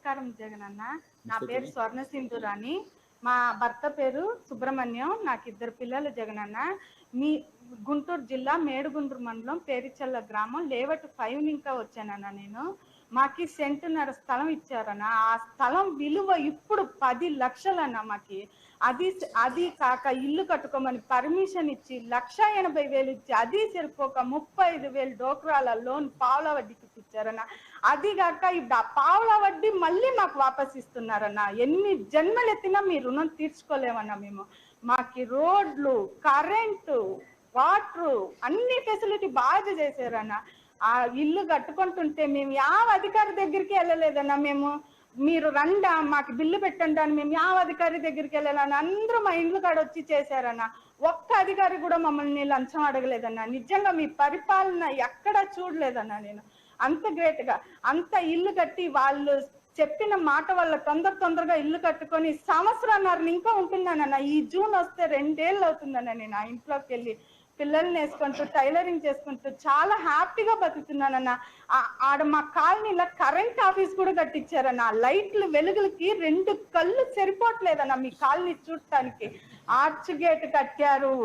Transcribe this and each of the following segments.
నమస్కారం జగనన్న. నా పేరు స్వర్ణ సింధురాణి. మా భర్త పేరు సుబ్రహ్మణ్యం. నాకు 2 పిల్లలు జగనన్న. మీ గుంటూరు జిల్లా మేడుగుండ్రు మండలం పేరిచల్ల గ్రామం లేవట్ 5 ఇంకా వచ్చానన్న. నేను మాకి సెంటున్నర స్థలం ఇచ్చారన్న. ఆ స్థలం విలువ ఇప్పుడు 10 లక్షలన్న. మాకి అది కాక ఇల్లు కట్టుకోమని పర్మిషన్ ఇచ్చి 1,80,000 ఇచ్చి అది సరిపోక 35,000 డోక్రాల లోన్ పావుల వడ్డీకి ఇచ్చారన్న. అది కాక ఇప్పుడు ఆ పావుల వడ్డీ మళ్ళీ మాకు వాపస్ ఇస్తున్నారన్న. ఎన్ని జన్మలు ఎత్తినా మీ రుణం తీర్చుకోలేమన్నా మేము. మాకి రోడ్లు, కరెంటు, వాటరు అన్ని ఫెసిలిటీ బాగా చేశారన్న. ఆ ఇల్లు కట్టుకుంటుంటే మేము యావ అధికారి దగ్గరికి వెళ్ళలేదన్నా. మీరు రండా మాకు బిల్లు పెట్టండి అని మేము యావ అధికారి దగ్గరికి వెళ్ళాలని అందరూ మా ఇండ్లు కాడ వచ్చి చేశారన్న. ఒక్క అధికారి కూడా మమ్మల్ని లంచం అడగలేదన్నా. నిజంగా మీ పరిపాలన ఎక్కడా చూడలేదన్నా. నేను అంత గ్రేట్ గా అంత ఇల్లు కట్టి వాళ్ళు చెప్పిన మాట వల్ల తొందరగా ఇల్లు కట్టుకొని సంవత్సరాన్నర ఇంకా ఉంటున్నానన్న. ఈ జూన్ వస్తే 2 ఏళ్ళు అవుతుందన్న. నేను ఆ ఇంట్లోకి వెళ్ళి పిల్లల్ని వేసుకుంటూ టైలరింగ్ చేసుకుంటూ చాలా హ్యాపీగా బతుకుతున్నానన్న. ఆడ మా కాలనీలో కరెంట్ ఆఫీస్ కూడా కట్టించారన్న. లైట్లు వెలుగులకి 2 కళ్ళు సరిపోవట్లేదన్న మీ కాలనీ చూడటానికి. ఆర్చ్ గేట్ కట్టారు.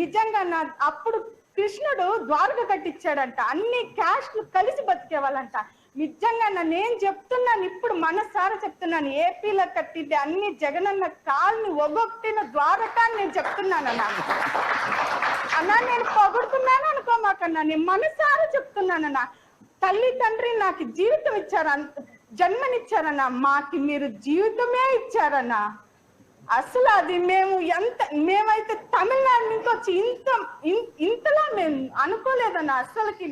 నిజంగా అప్పుడు కృష్ణుడు ద్వారక కట్టించాడంట. అన్ని క్యాస్ట్లు కలిసి బతికేవాళ్ళంట. నిజంగా నేను చెప్తున్నాను, ఇప్పుడు మనసారా చెప్తున్నాను, ఏపీలో కట్టితే అన్ని జగనన్న కాల్ని ఒగొట్టిన ద్వారక అని నేను చెప్తున్నానన్నా. అన్నా నేను పొగుడుతున్నాను అనుకోమాకన్నా, నేను మనసారా చెప్తున్నానన్నా. తల్లి తండ్రి నాకు జీవితం ఇచ్చారు, జన్మనిచ్చారన్నా. మాకి మీరు జీవితమే ఇచ్చారన్నా. అసలు అది మేమైతే తమిళనాడు నుంచి వచ్చి ఇంతలా మేము అనుకోలేదన్నా అసలుకి.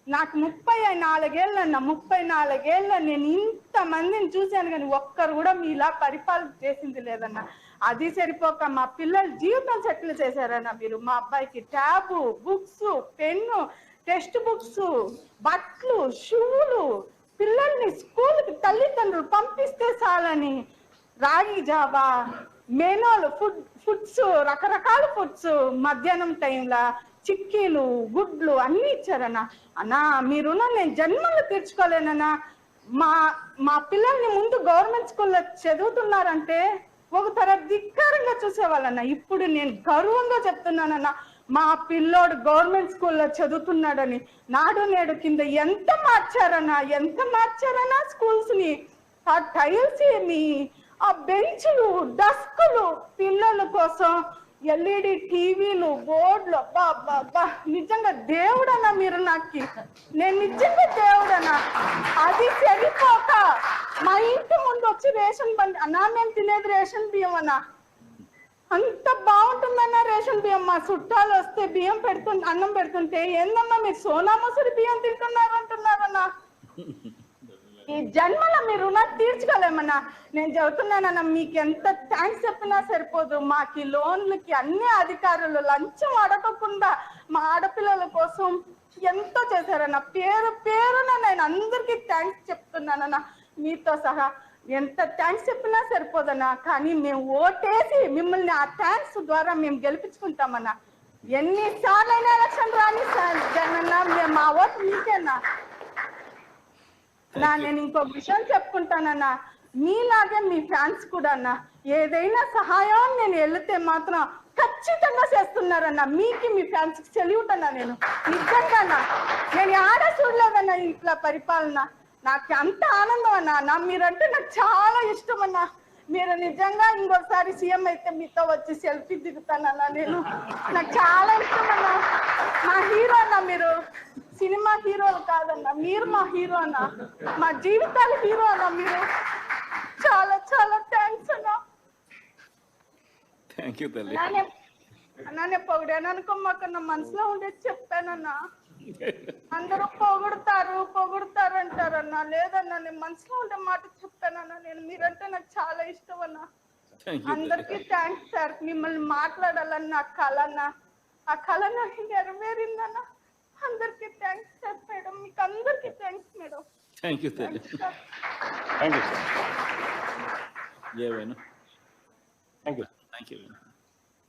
నాకు 34 ఏళ్ళన్నా. 34 ఏళ్ళ నేను ఇంతమందిని చూశాను కానీ ఒక్కరు కూడా మీలా పరిపాలన చేసింది లేదన్నా. అది సరిపోక మా పిల్లల జీవితం సెటిల్ చేశారన్నా మీరు. మా అబ్బాయికి tab, books, pen, text books, బట్టలు, షూలు, పిల్లల్ని స్కూల్కి తల్లిదండ్రులు పంపిస్తే చాలని రాగి జావా, మెనోలు, ఫుడ్స్, రకరకాల ఫుడ్స్, మధ్యాహ్నం టైంలో చిక్కీలు, గుడ్లు అన్ని ఇచ్చారన్నా. అన్నా మీరు నేను జన్మలు తీర్చుకోలేనన్నా. మా పిల్లల్ని ముందు గవర్నమెంట్ స్కూల్లో చదువుతున్నారంటే ఒకతర ధిక్కారంగా చూసేవాళ్ళన్నా. ఇప్పుడు నేను గర్వంగా చెప్తున్నానన్నా, మా పిల్లోడు గవర్నమెంట్ స్కూల్లో చదువుతున్నాడని. నాడు నేడు కింద ఎంత మార్చారన్నా స్కూల్స్ ని. ఆ టైల్స్ ఏమి, ఆ బెంచ్లు, డస్కులు, పిల్లల కోసం ఎల్ఈడి టీవీలు, బోర్డులు, అబ్బా అబ్బా అబ్బా నిజంగా దేవుడన్నా మీరు నాకు. నేను నిజంగా దేవుడన్నా. అది సరిపోక మా ఇంటి ముందు వచ్చి రేషన్ బండి అన్నా, మేము తినేది రేషన్ బియ్యం అన్నా. అంత బాగుంటుందన్నా రేషన్ బియ్యం. మా చుట్టాలు వస్తే బియ్యం అన్నం పెడుతుంటే ఏందమ్మా మీరు సోనా మసూరి బియ్యం తింటున్నారు అంటున్నారన్నా. ఈ జన్మలో మీరు రుణాలు తీర్చుకోలేమన్నా. నేను చెబుతున్నానన్నా, మీకు ఎంత థ్యాంక్స్ చెప్పినా సరిపోదు. మాకు లోన్లకి అన్ని అధికారులు లంచం అడగకుండా మా ఆడపిల్లల కోసం ఎంతో చేశారన్నా. పేరున నేను అందరికీ థ్యాంక్స్ చెప్తున్నానన్నా. మీతో సహా ఎంత థ్యాంక్స్ చెప్పినా సరిపోదన్నా. కానీ మేము ఓటేసి మిమ్మల్ని ఆ థ్యాంక్స్ ద్వారా మేము గెలిపించుకుంటామన్నా. ఎన్నిసార్లు అయినా ఎలక్షన్ రాని జగనన్నా, మేము మా ఓటు మీకేనా. నేను ఇంకొక విషయం చెప్పుకుంటానన్నా, మీలాగే మీ ఫ్యాన్స్ కూడా అన్నా ఏదైనా సహాయం నేను వెళితే మాత్రం ఖచ్చితంగా చేస్తున్నారన్నా. మీకు మీ ఫ్యాన్స్ కి సెల్యూట్ అన్నా. నేను నిజంగా నేను ఆడ చూడలేదన్నా ఇట్లా పరిపాలన. నాకు అంత ఆనందం అన్నా. మీరంటే నాకు చాలా ఇష్టం అన్నా. మీరు నిజంగా ఇంకోసారి సీఎం అయితే మీతో వచ్చి సెల్ఫీ దిగుతానన్నా. నాకు చాలా ఇష్టం అన్నా. మా హీరో అన్నా మీరు. సినిమా హీరోలు కాదన్నా, మీరు మా హీరో అన్నా. మా జీవితాల హీరో అన్నా మీరు. చాలా చాలా థ్యాంక్స్ అన్నా. అన్నా పొగిడాను అనుకోమాకన్నా, మనసులో ఉండేది చెప్పానన్నా. అందరూ పొగుడుతారు అంటారన్నా. లేదన్నా, నేను మనసులో ఉండే మాట చెప్పానన్నా. మీరంటే నాకు చాలా ఇష్టం అన్నా. అందరికీ థ్యాంక్స్ సార్. మిమ్మల్ని మాట్లాడాలని నా కళ అన్నా. ఆ కళ నాకు నెరవేరిందన్నా. అందరికీ థ్యాంక్స్ సార్. మేడం మీకు అందరికీ thanks madam. Thank you sir. Thank you.